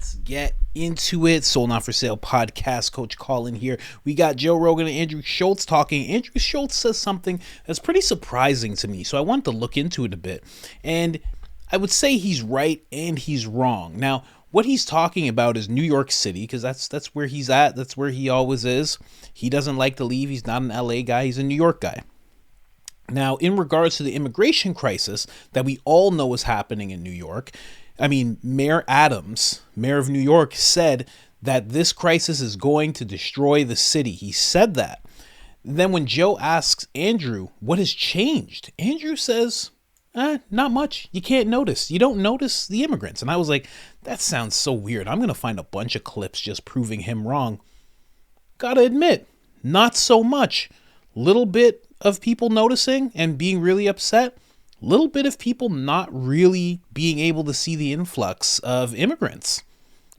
Let's get into it. Sold Not For Sale podcast. Coach Colin here. We got Joe Rogan and Andrew Schulz talking. Andrew Schulz says something that's pretty surprising to me, so I wanted to look into it a bit. And I would say he's right and he's wrong. Now, what he's talking about is New York City, because that's where he's at. That's where he always is. He doesn't like to leave. He's not an LA guy. He's a New York guy. Now, in regards to the immigration crisis that we all know is happening in New York, I mean, Mayor Adams, mayor of New York, said that this crisis is going to destroy the city. He said that. Then when Joe asks Andrew, what has changed? Andrew says, not much. You can't notice. You don't notice the immigrants. And I was like, that sounds so weird. I'm going to find a bunch of clips just proving him wrong. Gotta admit, not so much. Little bit of people noticing and being really upset. Little bit of people not really being able to see the influx of immigrants.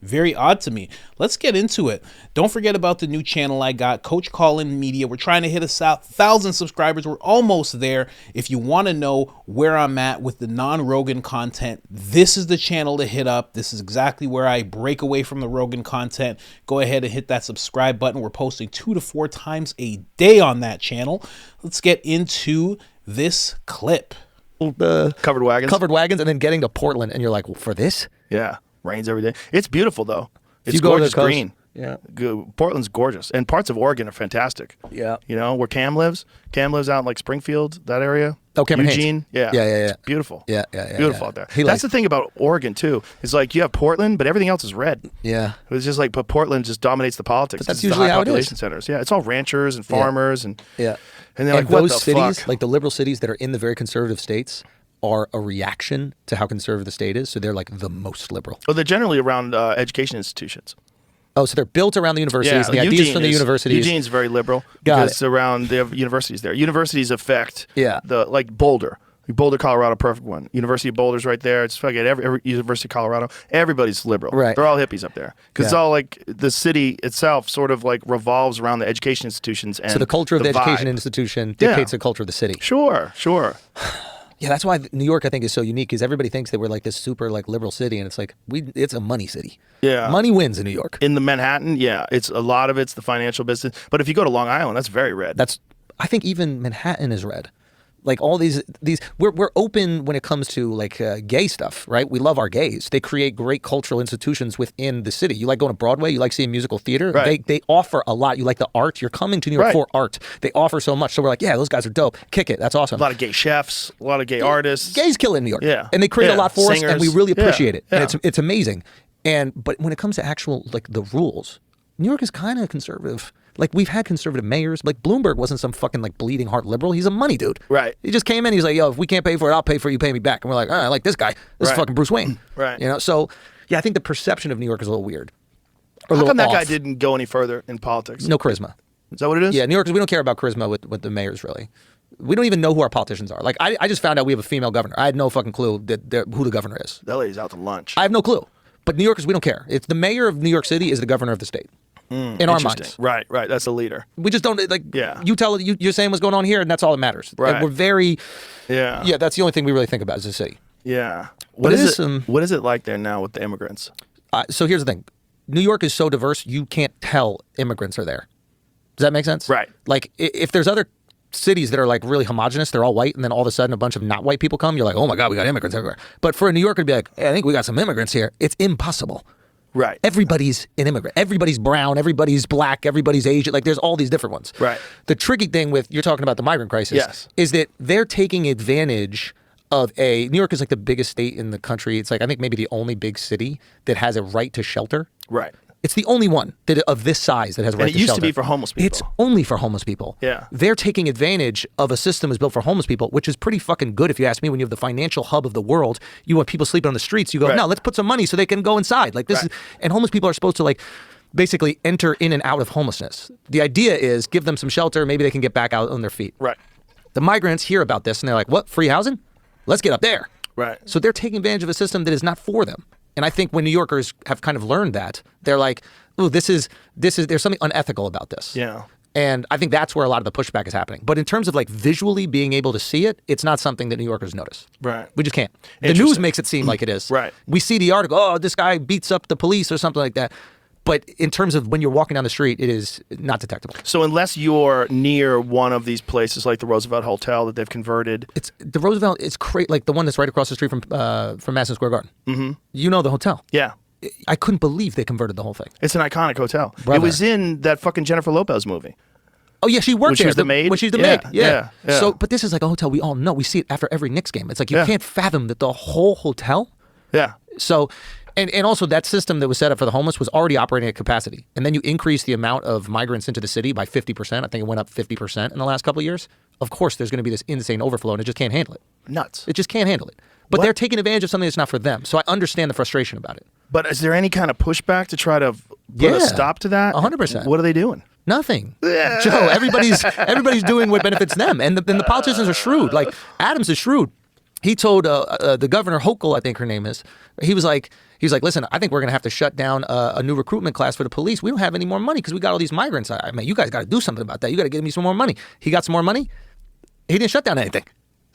Very odd to me. Let's get into it. Don't forget about the new channel I got, Coach Colin Media. We're trying to hit 1,000 subscribers. We're almost there. If you want to know where I'm at with the non-Rogan content, this is the channel to hit up. This is exactly where I break away from the Rogan content. Go ahead and hit that subscribe button. We're posting 2 to 4 times a day on that channel. Let's get into this clip. Covered wagons, and then getting to Portland, and you're like, well, for this? Yeah, rains every day. It's beautiful though. It's gorgeous green. Yeah, Portland's gorgeous, and parts of Oregon are fantastic. Yeah, you know where Cam lives. Cam lives out in like Springfield, that area. Oh, Cameron Eugene. Haynes. Yeah, It's beautiful. Yeah, beautiful out there. That's the thing about Oregon too. It's like you have Portland, but everything else is red. Yeah, it's just like, but Portland just dominates the politics. But that's usually the high how it population is. centers. Yeah, it's all ranchers and farmers and yeah. And they're like, what those the cities, fuck? like the liberal cities that are in the very conservative states, are a reaction to how conservative the state is. So they're like the most liberal. Oh, they're generally around education institutions. Oh, so they're built around the universities. Yeah, the ideas from the universities. Eugene's very liberal because around they have universities there. Universities affect like Boulder. Colorado, perfect one. University of Boulder's right there. It's fucking every University of Colorado. Everybody's liberal. Right. They're all hippies up there because it's all like the city itself sort of like revolves around the education institutions. And so the culture of the education institution dictates the culture of the city. Sure. Yeah, that's why New York, I think, is so unique, because everybody thinks that we're like this super like liberal city, and it's like it's a money city. Yeah, money wins in New York. In the Manhattan, it's a lot of it's the financial business. But if you go to Long Island, that's very red. I think even Manhattan is red. Like all these we're open when it comes to like gay stuff, right? We love our gays. They create great cultural institutions within the city. You like going to Broadway, you like seeing musical theater. Right. They offer a lot. You like the art. You're coming to New York for art. They offer so much. So we're like, yeah, those guys are dope. Kick it. That's awesome. A lot of gay chefs, a lot of gay artists. Gays kill it in New York. Yeah. And they create a lot for us, and we really appreciate it. Yeah. And it's amazing. But when it comes to actual like the rules, New York is kind of conservative. Like, we've had conservative mayors. Like, Bloomberg wasn't some fucking, like, bleeding heart liberal. He's a money dude. Right. He just came in. He's like, yo, if we can't pay for it, I'll pay for it. You pay me back. And we're like, all right, I like this guy. This is fucking Bruce Wayne. Right. You know? So, yeah, I think the perception of New York is a little weird. How come that guy didn't go any further in politics? No charisma. Is that what it is? Yeah, New Yorkers, we don't care about charisma with the mayors, really. We don't even know who our politicians are. Like, I just found out we have a female governor. I had no fucking clue who the governor is. That lady's out to lunch. I have no clue. But New Yorkers, we don't care. It's the mayor of New York City is the governor of the state. In our minds. Right. That's a leader. We just don't, like, you're saying what's going on here, and that's all that matters. Right. Like, we're very, yeah, that's the only thing we really think about as a city. Yeah. What is it like there now with the immigrants? So here's the thing. New York is so diverse, you can't tell immigrants are there. Does that make sense? Right. Like, if there's other cities that are, like, really homogenous, they're all white, and then all of a sudden a bunch of not white people come, you're like, oh my God, we got immigrants everywhere. But for a New Yorker to be like, hey, I think we got some immigrants here, it's impossible. Right. Everybody's an immigrant. Everybody's brown. Everybody's black. Everybody's Asian. Like, there's all these different ones. Right. The tricky thing with, you're talking about the migrant crisis, is that they're taking advantage of New York is like the biggest state in the country. It's like, I think maybe the only big city that has a right to shelter. Right. It's the only one of this size that has a right to shelter. And it used to be for homeless people. It's only for homeless people. Yeah. They're taking advantage of a system that's built for homeless people, which is pretty fucking good if you ask me. When you have the financial hub of the world, you want people sleeping on the streets, you go, no, let's put some money so they can go inside. Like, this is, and homeless people are supposed to, like, basically enter in and out of homelessness. The idea is give them some shelter, maybe they can get back out on their feet. Right. The migrants hear about this and they're like, what, free housing? Let's get up there. Right. So they're taking advantage of a system that is not for them. And I think when New Yorkers have kind of learned that, they're like, oh, there's something unethical about this. Yeah. And I think that's where a lot of the pushback is happening. But in terms of like visually being able to see it, it's not something that New Yorkers notice. Right. We just can't. The news makes it seem like it is. Right. We see the article, oh, this guy beats up the police or something like that. But in terms of when you're walking down the street, it is not detectable. So unless you're near one of these places like the Roosevelt Hotel that they've converted. It's the Roosevelt, it's like the one that's right across the street from Madison Square Garden. Mm-hmm. You know the hotel. Yeah. I couldn't believe they converted the whole thing. It's an iconic hotel. Brother. It was in that fucking Jennifer Lopez movie. Oh, yeah, she worked there. When she was the maid? When she's the maid, yeah. Yeah. So, but this is like a hotel we all know. We see it after every Knicks game. It's like you can't fathom that the whole hotel. Yeah. So, and also that system that was set up for the homeless was already operating at capacity. And then you increase the amount of migrants into the city by 50%. I think it went up 50% in the last couple of years. Of course, there's going to be this insane overflow, and it just can't handle it. Nuts. It just can't handle it. But they're taking advantage of something that's not for them. So I understand the frustration about it. But is there any kind of pushback to try to put a stop to that? 100%. What are they doing? Nothing. Joe, everybody's doing what benefits them. And the politicians are shrewd. Like, Adams is shrewd. He told the governor, Hochul, I think her name is, he was like, listen, I think we're going to have to shut down a new recruitment class for the police. We don't have any more money because we got all these migrants. I mean, you guys got to do something about that. You got to give me some more money. He got some more money. He didn't shut down anything.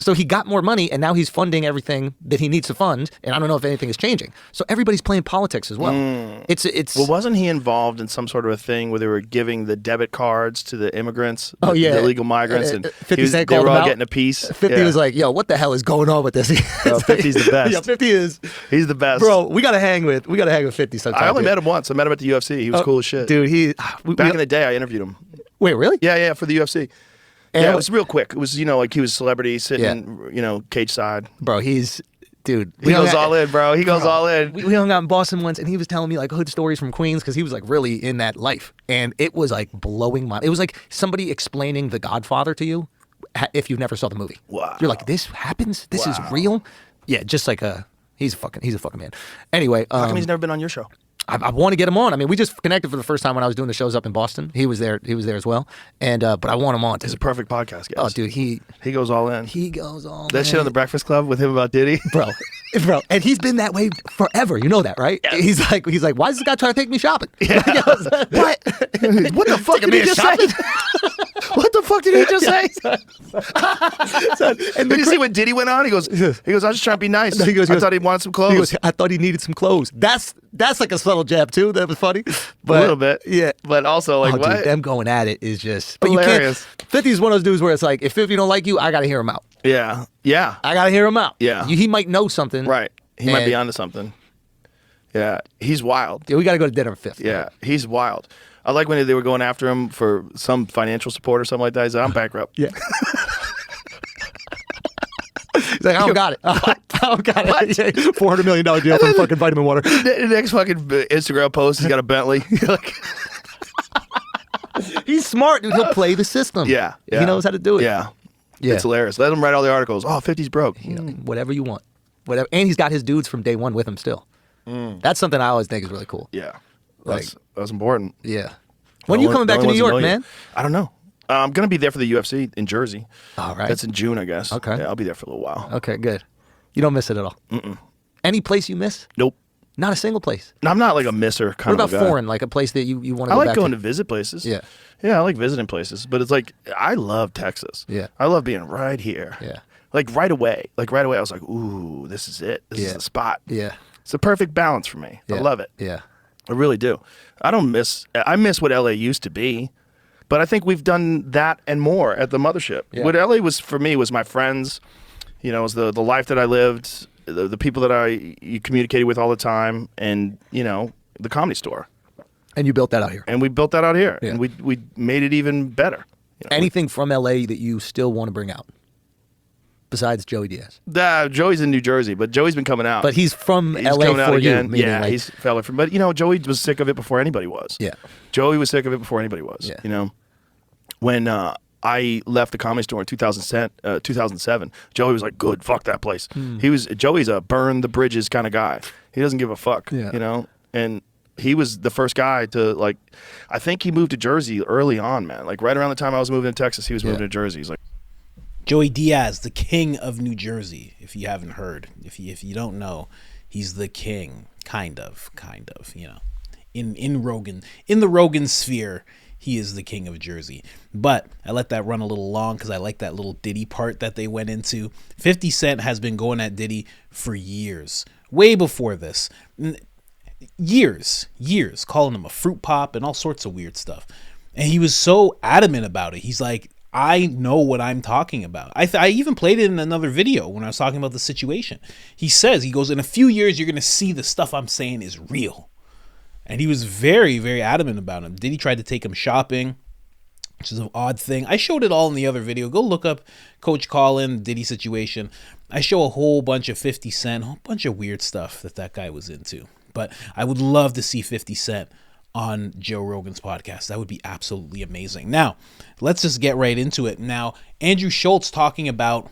So he got more money, and now he's funding everything that he needs to fund, and I don't know if anything is changing. So everybody's playing politics as well. It's Well, wasn't he involved in some sort of a thing where they were giving the debit cards to the immigrants, the illegal migrants, and 50 Cent they were all out. getting a piece? 50 was like, yo, what the hell is going on with this? 50's the best. Yeah, 50 is. He's the best. Bro, we got to hang with 50 sometimes. I only met him once. I met him at the UFC. He was cool as shit. Dude, Back in the day, I interviewed him. Wait, really? Yeah, for the UFC. And it was real quick. It was, like he was a celebrity sitting, cage side. Bro, dude. He goes all in, bro. He goes all in. We hung out in Boston once, and he was telling me like hood stories from Queens because he was like really in that life, and it was like blowing my. It was like somebody explaining The Godfather to you if you've never saw the movie. Wow. You're like, this happens. This is real. Yeah, just like he's a fucking man. Anyway, how come he's never been on your show? I want to get him on. I mean, we just connected for the first time when I was doing the shows up in Boston. He was there as well. And but I want him on. He's a perfect podcast guest. Oh, dude, he goes all in. He goes all in. That shit on the Breakfast Club with him about Diddy, bro. And he's been that way forever. You know that, right? Yeah. He's like, why is this guy trying to take me shopping? Yeah. What? What the fuck did he just say? What the fuck did he just say? And did you see what Diddy went on? He goes, I was just trying to be nice. I thought he wanted some clothes. He goes, I thought he needed some clothes. That's like a subtle jab too. That was funny. But, a little bit. Yeah. But also like, what? Dude, them going at it is just, but hilarious. You can't. 50 is one of those dudes where it's like, if 50 don't like you, I got to hear him out. Yeah. Yeah. I got to hear him out. Yeah. He might know something. Right. He might be onto something. Yeah. He's wild. Yeah, we got to go to dinner at 5th. Yeah. Right? He's wild. I like when they were going after him for some financial support or something like that. He said, I'm bankrupt. Yeah. He's like, I don't got it. I don't got it. What? $400 million deal for fucking vitamin water. The next fucking Instagram post, he's got a Bentley. He's smart, dude. He'll play the system. Yeah. He knows how to do it. Yeah. It's hilarious. Let him write all the articles. Oh, 50's broke. Whatever you want. Whatever. And he's got his dudes from day one with him still. That's something I always think is really cool. Yeah. That's important. Yeah. When are you coming back to New York, man? I don't know. I'm going to be there for the UFC in Jersey. All right. That's in June, I guess. Okay. Yeah, I'll be there for a little while. Okay, good. You don't miss it at all? Any place you miss? Nope. Not a single place? No, I'm not like a misser kind of of guy. What about foreign, like a place that you want to go back to? I like going to visit places. Yeah. Yeah, I like visiting places. But it's like, I love Texas. Yeah. I love being right here. Yeah. Like right away. I was like, ooh, this is it. This is the spot. Yeah. It's a perfect balance for me. Yeah. I love it. Yeah. I really do. I miss what LA used to be, but I think we've done that and more at the mothership. Yeah. What LA was for me was my friends, it was the life that I lived, the people that you communicated with all the time, and, the Comedy Store. And you built that out here. And we built that out here. Yeah. And we made it even better. Anything from LA that you still want to bring out? Besides Joey Diaz. Joey's in New Jersey, but Joey's been coming out. But he's from he's LA coming out for again. you. Yeah, he's fella from. But Joey was sick of it before anybody was. Yeah. Joey was sick of it before anybody was. Yeah. When I left the Comedy Store in 2007, Joey was like, "Good, fuck that place." Joey's a burn the bridges kind of guy. He doesn't give a fuck. Yeah. And he was the first guy to I think he moved to Jersey early on, man. Like right around the time I was moving to Texas, he was moving to Jersey. He's like. Joey Diaz, the king of New Jersey. If you haven't heard, if you don't know, he's the king, kind of. In the Rogan sphere, he is the king of Jersey. But I let that run a little long because I like that little Diddy part that they went into. 50 Cent has been going at Diddy for years, way before this. Years, calling him a fruit pop and all sorts of weird stuff. And he was so adamant about it. He's like, I know what I'm talking about. I even played it in another video when I was talking about the situation. He goes, in a few years, you're going to see the stuff I'm saying is real. And he was very, very adamant about him. Diddy tried to take him shopping, which is an odd thing. I showed it all in the other video. Go look up Coach Colin, Diddy situation. I show a whole bunch of 50 Cent, a whole bunch of weird stuff that guy was into. But I would love to see 50 Cent on Joe Rogan's podcast. That would be absolutely amazing. Now, let's just get right into it. Now, Andrew Schulz talking about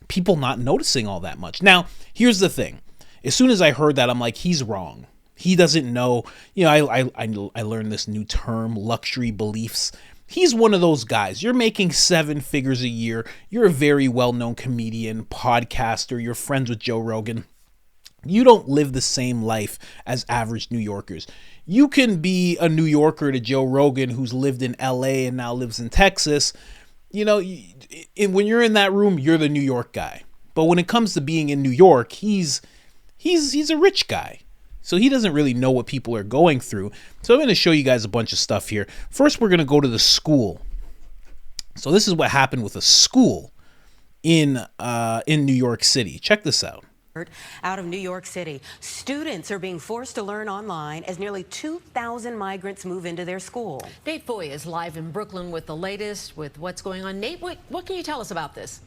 people not noticing all that much. Now, here's the thing. As soon as I heard that, I'm like, he's wrong. He doesn't know. You know, I learned this new term, luxury beliefs. He's one of those guys. You're making 7 figures a year. You're a very well-known comedian, podcaster. You're friends with Joe Rogan. You don't live the same life as average New Yorkers. You can be a New Yorker to Joe Rogan who's lived in LA and now lives in Texas. You know, when you're in that room, you're the New York guy. But when it comes to being in New York, he's a rich guy. So he doesn't really know what people are going through. So I'm going to show you guys a bunch of stuff here. First, we're going to go to the school. So this is what happened with a school in New York City. Check this out. Out of New York City, students are being forced to learn online as nearly 2,000 migrants move into their school. Nate Foy is live in Brooklyn with the latest, with what's going on. Nate, what can you tell us about this?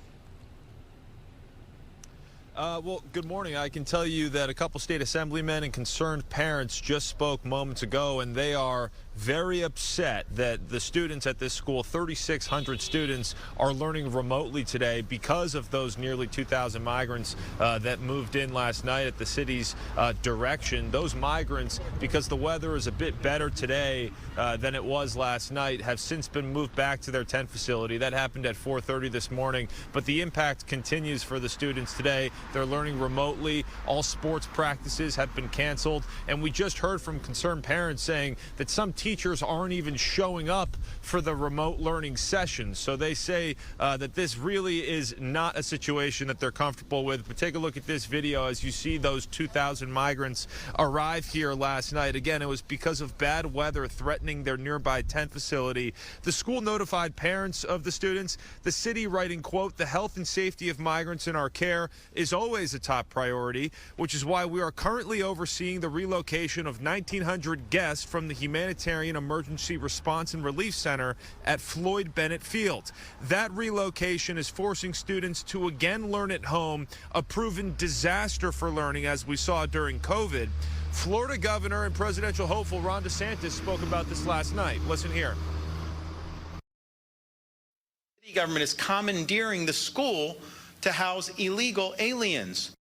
Well, good morning. I can tell you that a couple state assemblymen and concerned parents just spoke moments ago, and they are very upset that the students at this school, 3,600 students, are learning remotely today because of those nearly 2,000 migrants that moved in last night at the city's direction. Those migrants, because the weather is a bit better today than it was last night, have since been moved back to their tent facility. That happened at 4:30 this morning, but the impact continues for the students today. They're learning remotely. All sports practices have been canceled, and we just heard from concerned parents saying that some teachers aren't even showing up for the remote learning sessions. So they say that this really is not a situation that they're comfortable with. But take a look at this video as you see those 2,000 migrants arrive here last night. Again, it was because of bad weather threatening their nearby tent facility. The school notified parents of the students. The city writing, quote, "The health and safety of migrants in our care is always a top priority, which is why we are currently overseeing the relocation of 1,900 guests from the Humanitarian Emergency Response and Relief Center at Floyd Bennett Field. That relocation is forcing students to again learn at home, a proven disaster for learning as we saw during COVID." Florida Governor and presidential hopeful Ron DeSantis spoke about this last night. Listen here. The government is commandeering the school to house illegal aliens.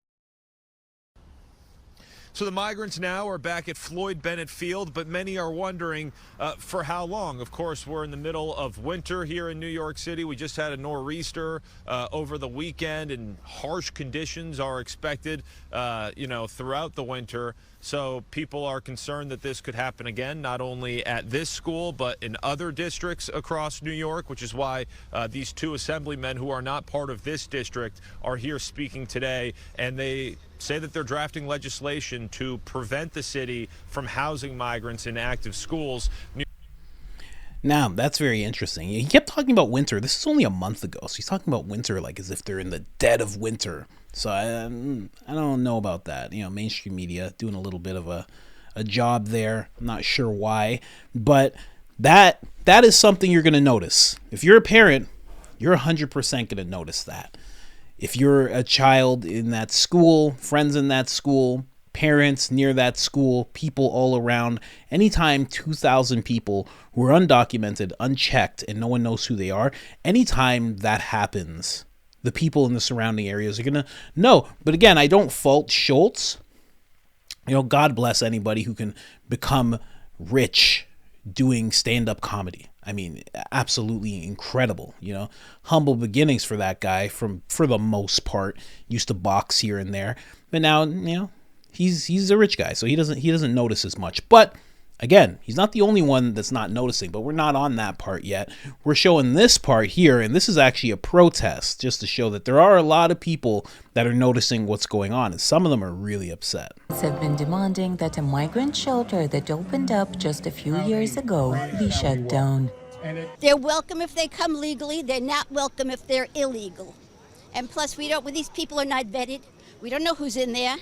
So the migrants now are back at Floyd Bennett Field, but many are wondering for how long. Of course, we're in the middle of winter here in New York City. We just had a nor'easter over the weekend, and harsh conditions are expected, throughout the winter. So people are concerned that this could happen again, not only at this school, but in other districts across New York, which is why these 2 assemblymen who are not part of this district are here speaking today. And they say that they're drafting legislation to prevent the city from housing migrants in active schools. Now, that's very interesting. He kept talking about winter. This is only a month ago. So he's talking about winter like as if they're in the dead of winter. So I don't know about that. You know, mainstream media doing a little bit of a job there. I'm not sure why. But that is something you're going to notice. If you're a parent, you're 100% going to notice that. If you're a child in that school, friends in that school, parents near that school, people all around, anytime 2,000 people who are undocumented, unchecked, and no one knows who they are, anytime that happens, the people in the surrounding areas are going to know. But again, I don't fault Schulz. You know, God bless anybody who can become rich doing stand-up comedy. I mean, absolutely incredible, you know, humble beginnings for that guy for the most part. Used to box here and there, but now, you know, he's a rich guy, so he doesn't notice as much. But Again, he's not the only one that's not noticing, but we're not on that part yet. We're showing this part here, and this is actually a protest just to show that there are a lot of people that are noticing what's going on, and some of them are really upset. Have been demanding that a migrant shelter that opened up just a few years ago be shut down. They're welcome if they come legally. They're not welcome if they're illegal. And plus, these people are not vetted. We don't know who's in there.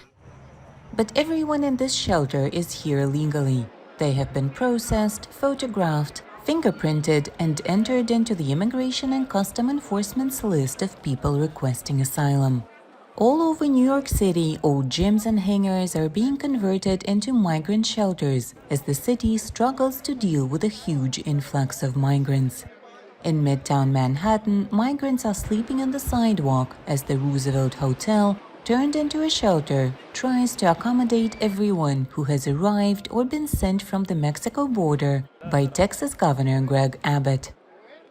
But everyone in this shelter is here legally. They have been processed, photographed, fingerprinted, and entered into the Immigration and Custom Enforcement's list of people requesting asylum. All over New York City, old gyms and hangars are being converted into migrant shelters as the city struggles to deal with a huge influx of migrants. In Midtown Manhattan, migrants are sleeping on the sidewalk as the Roosevelt Hotel, turned into a shelter, tries to accommodate everyone who has arrived or been sent from the Mexico border by Texas Governor Greg Abbott.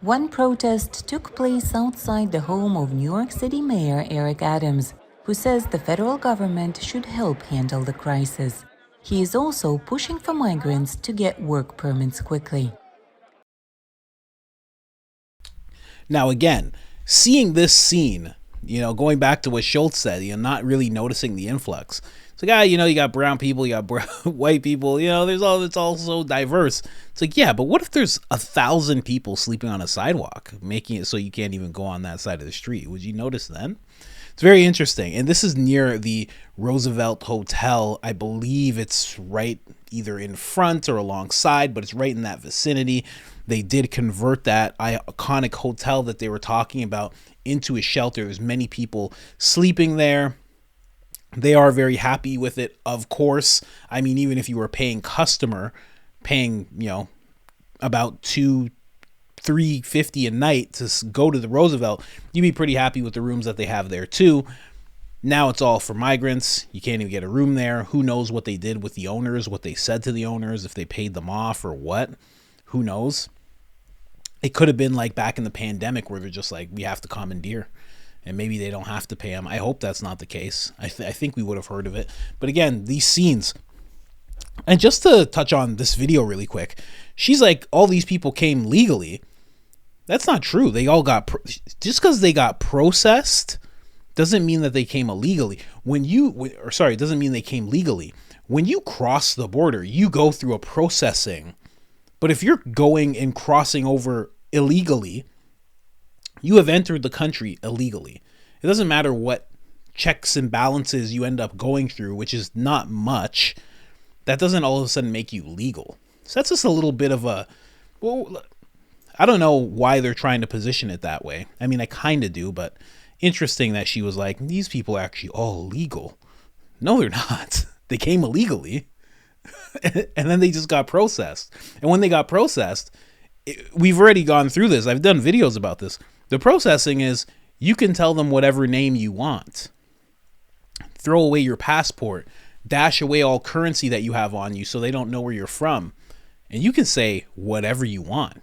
One protest took place outside the home of New York City Mayor Eric Adams, who says the federal government should help handle the crisis. He is also pushing for migrants to get work permits quickly. Now again, seeing this scene, going back to what Schulz said, not really noticing the influx. It's like, you got brown people, you got white people, it's all so diverse. It's like, yeah, but what if there's 1,000 people sleeping on a sidewalk, making it so you can't even go on that side of the street? Would you notice then? It's very interesting. And this is near the Roosevelt Hotel. I believe it's right either in front or alongside, but it's right in that vicinity. They did convert that iconic hotel that they were talking about into a shelter. There's many people sleeping there. They are very happy with it, of course. I mean, even if you were paying about $2-3.50 a night to go to the Roosevelt, you'd be pretty happy with the rooms that they have there too. Now it's all for migrants. You can't even get a room there. Who knows what they did with the owners, what they said to the owners, if they paid them off or what. Who knows? It could have been like back in the pandemic where they're just like, we have to commandeer. And maybe they don't have to pay them. I hope that's not the case. I think we would have heard of it. But again, these scenes. And just to touch on this video really quick. She's like, all these people came legally. That's not true. They all got... just because they got processed doesn't mean that they came illegally. Doesn't mean they came legally. When you cross the border, you go through a processing. But if you're going and crossing over illegally, you have entered the country illegally. It doesn't matter what checks and balances you end up going through, which is not much. That doesn't all of a sudden make you legal. So that's just a little bit of a... well, I don't know why they're trying to position it that way. I mean, I kind of do, but interesting that she was like, these people are actually all legal. No, they're not. They came illegally. And then they just got processed. And when they got processed, we've already gone through this. I've done videos about this. The processing is you can tell them whatever name you want. Throw away your passport. Dash away all currency that you have on you so they don't know where you're from. And you can say whatever you want.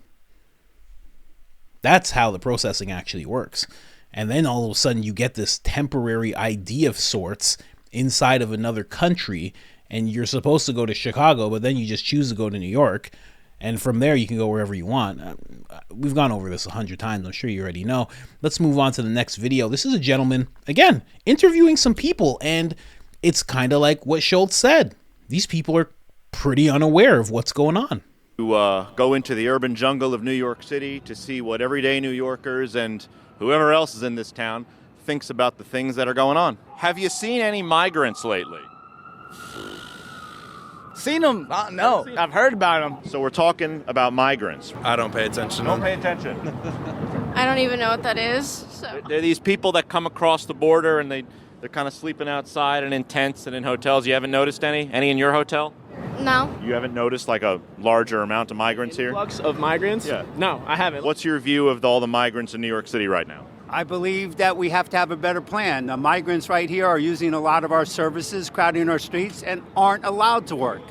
That's how the processing actually works. And then all of a sudden you get this temporary ID of sorts inside of another country, and you're supposed to go to Chicago, but then you just choose to go to New York, and from there you can go wherever you want. We've gone over this 100 times. I'm sure you already know. Let's move on to the next video. This is a gentleman, again, interviewing some people, and it's kind of like what Schulz said. These people are pretty unaware of what's going on. To go into the urban jungle of New York City to see what everyday New Yorkers and whoever else is in this town thinks about the things that are going on. Have you seen any migrants lately? Seen them? No, I've heard about them. So we're talking about migrants. I don't pay attention. Don't pay attention. I don't even know what that is. So. They're these people that come across the border and they're kind of sleeping outside and in tents and in hotels. You haven't noticed any? Any in your hotel? No. You haven't noticed like a larger amount of migrants here? Influx of migrants? Yeah. No, I haven't. What's your view of all the migrants in New York City right now? I believe that we have to have a better plan. The migrants right here are using a lot of our services, crowding our streets, and aren't allowed to work.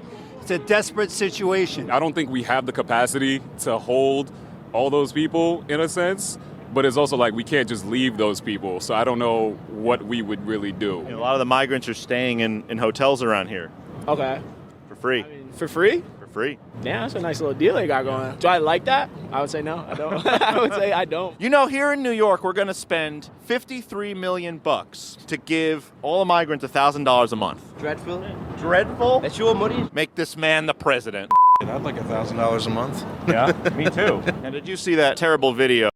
It's a desperate situation. I don't think we have the capacity to hold all those people in a sense, but it's also like we can't just leave those people. So I don't know what we would really do. A lot of the migrants are staying in hotels around here. Okay. For free. For free? For free. Damn, that's a nice little deal they got going. Do I like that? I would say no. I don't. I would say I don't. You know, here in New York, we're going to spend $53 million to give all the migrants $1,000 a month. Dreadful. Dreadful? That's your money. Make this man the president. I'd like $1,000 a month. Yeah, me too. And did you see that terrible video?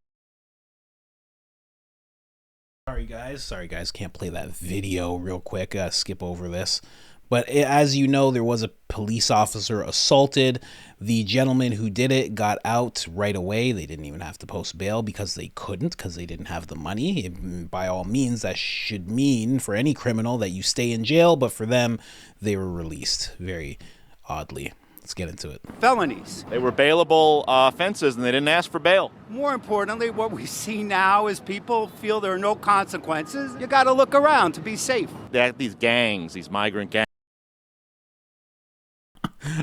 Sorry guys, can't play that video real quick. Skip over this. But as you know, there was a police officer assaulted. The gentleman who did it got out right away. They didn't even have to post bail because they couldn't, because they didn't have the money. By all means, that should mean for any criminal that you stay in jail, but for them, they were released very oddly. Let's get into it. Felonies. They were bailable offenses and they didn't ask for bail. More importantly, what we see now is people feel there are no consequences. You got to look around to be safe. They have these gangs, these migrant gangs.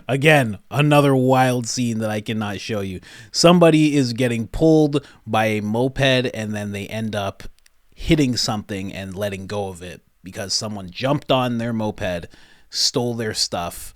Again, another wild scene that I cannot show you. Somebody is getting pulled by a moped and then they end up hitting something and letting go of it because someone jumped on their moped, stole their stuff.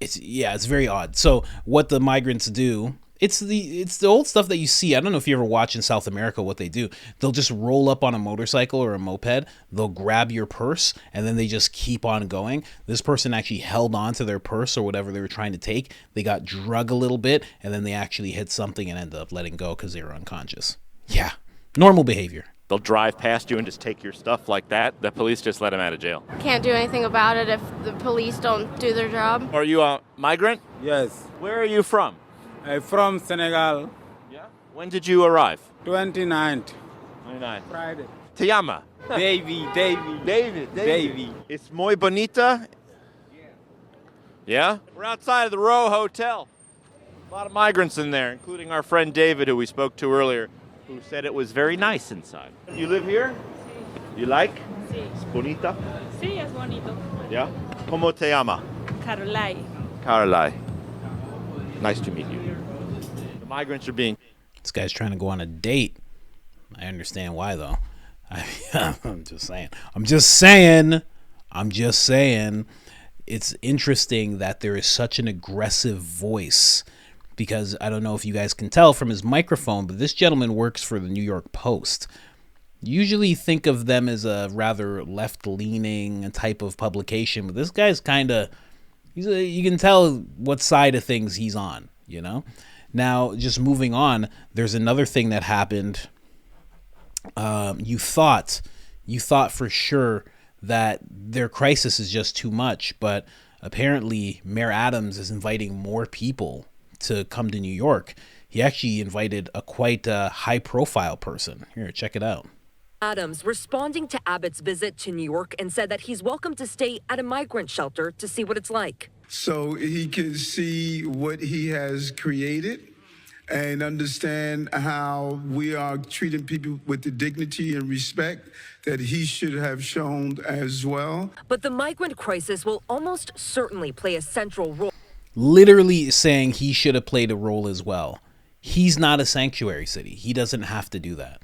It's very odd. So what the migrants do, it's the old stuff that you see. I don't know if you ever watch in South America what they do. They'll just roll up on a motorcycle or a moped. They'll grab your purse and then they just keep on going. This person actually held on to their purse or whatever they were trying to take. They got drug a little bit and then they actually hit something and ended up letting go because they were unconscious. Yeah, normal behavior. They'll drive past you and just take your stuff like that. The police just let them out of jail. Can't do anything about it if the police don't do their job. Are you a migrant? Yes. Where are you from? I'm from Senegal. Yeah. When did you arrive? 29th. 29. Friday. Te llama? David. It's muy bonita? Yeah? We're outside of the Row Hotel. A lot of migrants in there, including our friend David, who we spoke to earlier, who said it was very nice inside. You live here? You like? Sí. Es bonita? Sí, es bonito. Yeah? ¿Cómo te llama? Carolai. Carolai. Nice to meet you. The migrants are being... This guy's trying to go on a date. I understand why, though. I'm just saying. It's interesting that there is such an aggressive voice because I don't know if you guys can tell from his microphone, but this gentleman works for the New York Post. Usually think of them as a rather left-leaning type of publication, but this guy's kind of, you can tell what side of things he's on, you know? Now, just moving on, there's another thing that happened. You thought for sure that their crisis is just too much, but apparently Mayor Adams is inviting more people to come to New York. He actually invited a quite high-profile person. Here, check it out. Adams responding to Abbott's visit to New York and said that he's welcome to stay at a migrant shelter to see what it's like. So he can see what he has created and understand how we are treating people with the dignity and respect that he should have shown as well. But the migrant crisis will almost certainly play a central role. Literally saying he should have played a role as well. He's not a sanctuary city. He doesn't have to do that.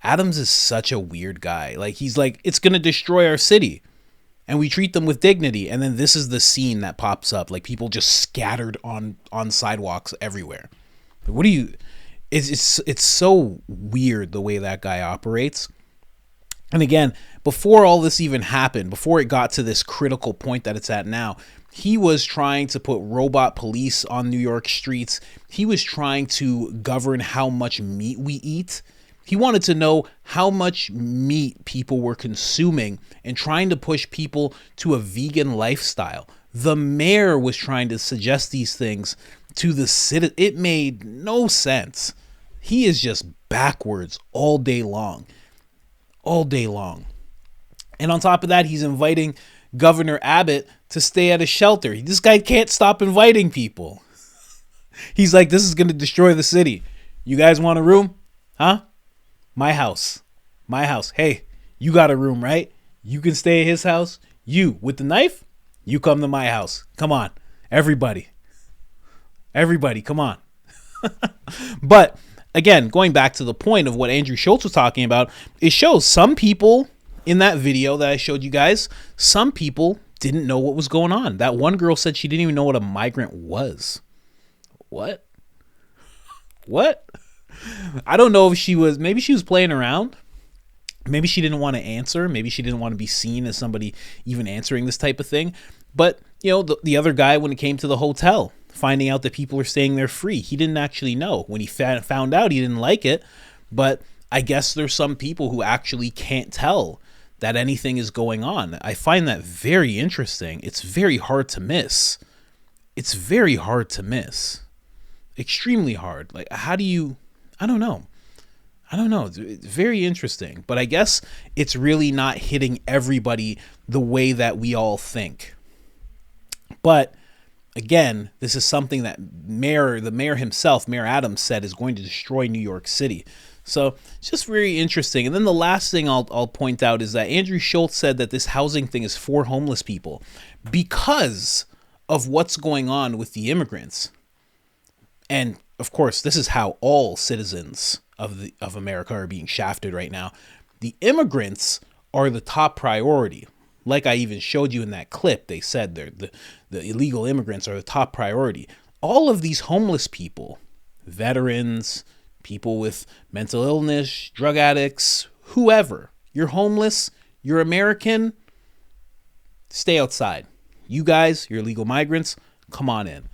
Adams is such a weird guy. Like, he's like, it's going to destroy our city. And we treat them with dignity. And then this is the scene that pops up. Like, people just scattered on sidewalks everywhere. What do you... It's so weird the way that guy operates. And again, before all this even happened, before it got to this critical point that it's at now, he was trying to put robot police on New York streets. He was trying to govern how much meat we eat. He wanted to know how much meat people were consuming and trying to push people to a vegan lifestyle. The mayor was trying to suggest these things to the city. It made no sense. He is just backwards all day long. All day long. And on top of that, he's inviting Governor Abbott to stay at a shelter. This guy can't stop inviting people. He's like, this is going to destroy the city. You guys want a room? Huh? My house. My house. Hey, you got a room, right? You can stay at his house. You, with the knife, you come to my house. Come on. Everybody. Everybody, come on. But, again, going back to the point of what Andrew Schulz was talking about, it shows some people in that video that I showed you guys, some people didn't know what was going on. That one girl said she didn't even know what a migrant was. What? I don't know if maybe she was playing around. Maybe she didn't want to answer. Maybe she didn't want to be seen as somebody even answering this type of thing. But, the other guy, when it came to the hotel, finding out that people are staying there free, he didn't actually know. When he found out, he didn't like it. But I guess there's some people who actually can't tell that anything is going on. I find that very interesting. It's very hard to miss. Extremely hard. Like, how do you, I don't know. It's very interesting, but I guess it's really not hitting everybody the way that we all think. But again, this is something that the mayor himself, Mayor Adams, said is going to destroy New York City. So it's just very interesting. And then the last thing I'll point out is that Andrew Schulz said that this housing thing is for homeless people because of what's going on with the immigrants. And of course, this is how all citizens of America are being shafted right now. The immigrants are the top priority. Like I even showed you in that clip, they said the illegal immigrants are the top priority. All of these homeless people, veterans, people with mental illness, drug addicts, whoever, you're homeless, you're American, stay outside. You guys, you're illegal migrants, come on in.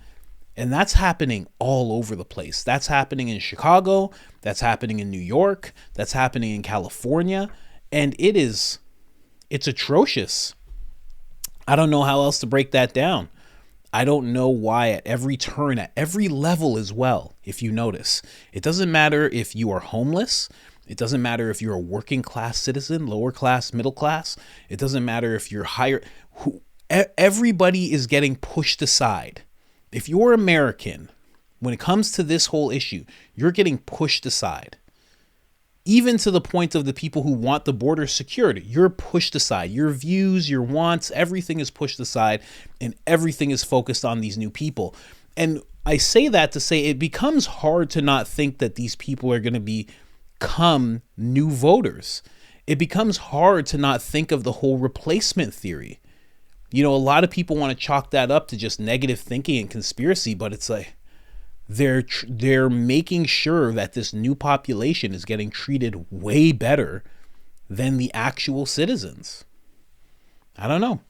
And that's happening all over the place. That's happening in Chicago. That's happening in New York. That's happening in California. And it's atrocious. I don't know how else to break that down. I don't know why at every turn, at every level as well, if you notice. It doesn't matter if you are homeless. It doesn't matter if you're a working class citizen, lower class, middle class. It doesn't matter if you're higher. Everybody is getting pushed aside. If you're American, when it comes to this whole issue, you're getting pushed aside. Even to the point of the people who want the border secured, you're pushed aside. Your views, your wants, everything is pushed aside, and everything is focused on these new people. And I say that to say it becomes hard to not think that these people are going to become new voters. It becomes hard to not think of the whole replacement theory. A lot of people want to chalk that up to just negative thinking and conspiracy, but it's like they're making sure that this new population is getting treated way better than the actual citizens. I don't know.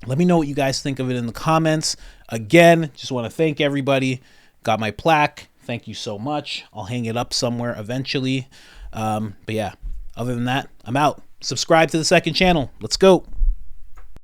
Let me know what you guys think of it in the comments. Again, just want to thank everybody. Got my plaque. Thank you so much. I'll hang it up somewhere eventually. But yeah, other than that, I'm out. Subscribe to the second channel. Let's go.